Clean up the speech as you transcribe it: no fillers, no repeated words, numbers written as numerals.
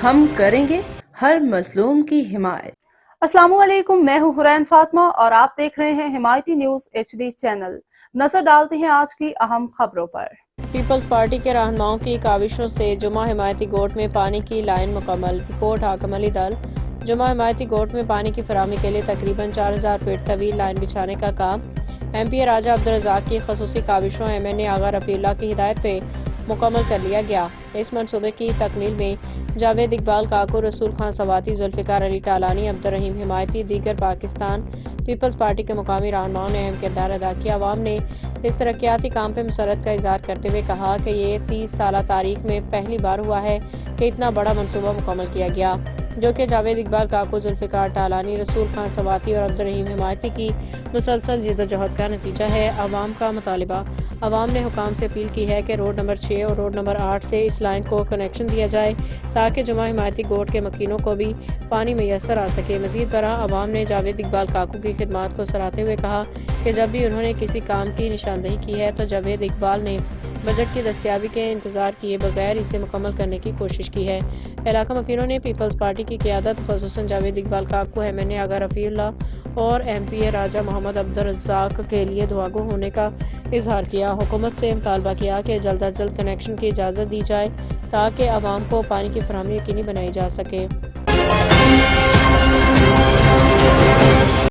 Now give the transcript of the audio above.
ہم کریں گے ہر مظلوم کی حمایت۔ السلام علیکم، میں ہوں حرین فاطمہ اور آپ دیکھ رہے ہیں حمایتی نیوز HD چینل۔ نظر ڈالتے ہیں آج کی اہم خبروں پر۔ پیپلز پارٹی کے رہنماؤں کی کاوشوں سے جمعہ حمایتی گوٹ میں پانی کی لائن مکمل۔ رپورٹ حاکم علی دل۔ جمعہ حمایتی گوٹ میں پانی کی فراہمی کے لیے تقریباً 4000 فٹ طویل لائن بچھانے کا کام MP راجہ عبدالرزاق کی خصوصی کاوشوں MNA آغا رفیع اللہ کی ہدایت پہ مکمل کر لیا گیا۔ اس منصوبے کی تکمیل میں جاوید اقبال کاکو، رسول خان سواتی، ذوالفقار علی ٹالانی، عبدالرحیم حمایتی، دیگر پاکستان پیپلز پارٹی کے مقامی رہنماؤں نے اہم کردار ادا کیا۔ عوام نے اس ترقیاتی کام پہ مسرت کا اظہار کرتے ہوئے کہا کہ یہ 30 سالہ تاریخ میں پہلی بار ہوا ہے کہ اتنا بڑا منصوبہ مکمل کیا گیا، جو کہ جاوید اقبال کاکو، ذوالفقار ٹالانی، رسول خان سواتی اور عبدالرحیم حمایتی کی مسلسل جدوجہد کا نتیجہ ہے۔ عوام کا مطالبہ۔ عوام نے حکام سے اپیل کی ہے کہ روڈ نمبر 6 اور روڈ نمبر 8 سے اس لائن کو کنیکشن دیا جائے تاکہ جمعہ حمایتی گوٹ کے مکینوں کو بھی پانی میسر آ سکے۔ مزید برآں عوام نے جاوید اقبال کاکو کی خدمات کو سراہتے ہوئے کہا کہ جب بھی انہوں نے کسی کام کی نشاندہی کی ہے تو جاوید اقبال نے بجٹ کی دستیابی کے انتظار کیے بغیر اسے مکمل کرنے کی کوشش کی ہے۔ علاقہ مکینوں نے پیپلز پارٹی کی قیادت خصوصاً جاوید اقبال کاکو، MNA آغا رفیع اللہ اور MP راجہ محمد عبدالرزاق کے لیے دعاگو ہونے کا اظہار کیا۔ حکومت سے مطالبہ کیا کہ جلد از جلد کنیکشن کی اجازت دی جائے تاکہ عوام کو پانی کی فراہمی یقینی بنائی جا سکے۔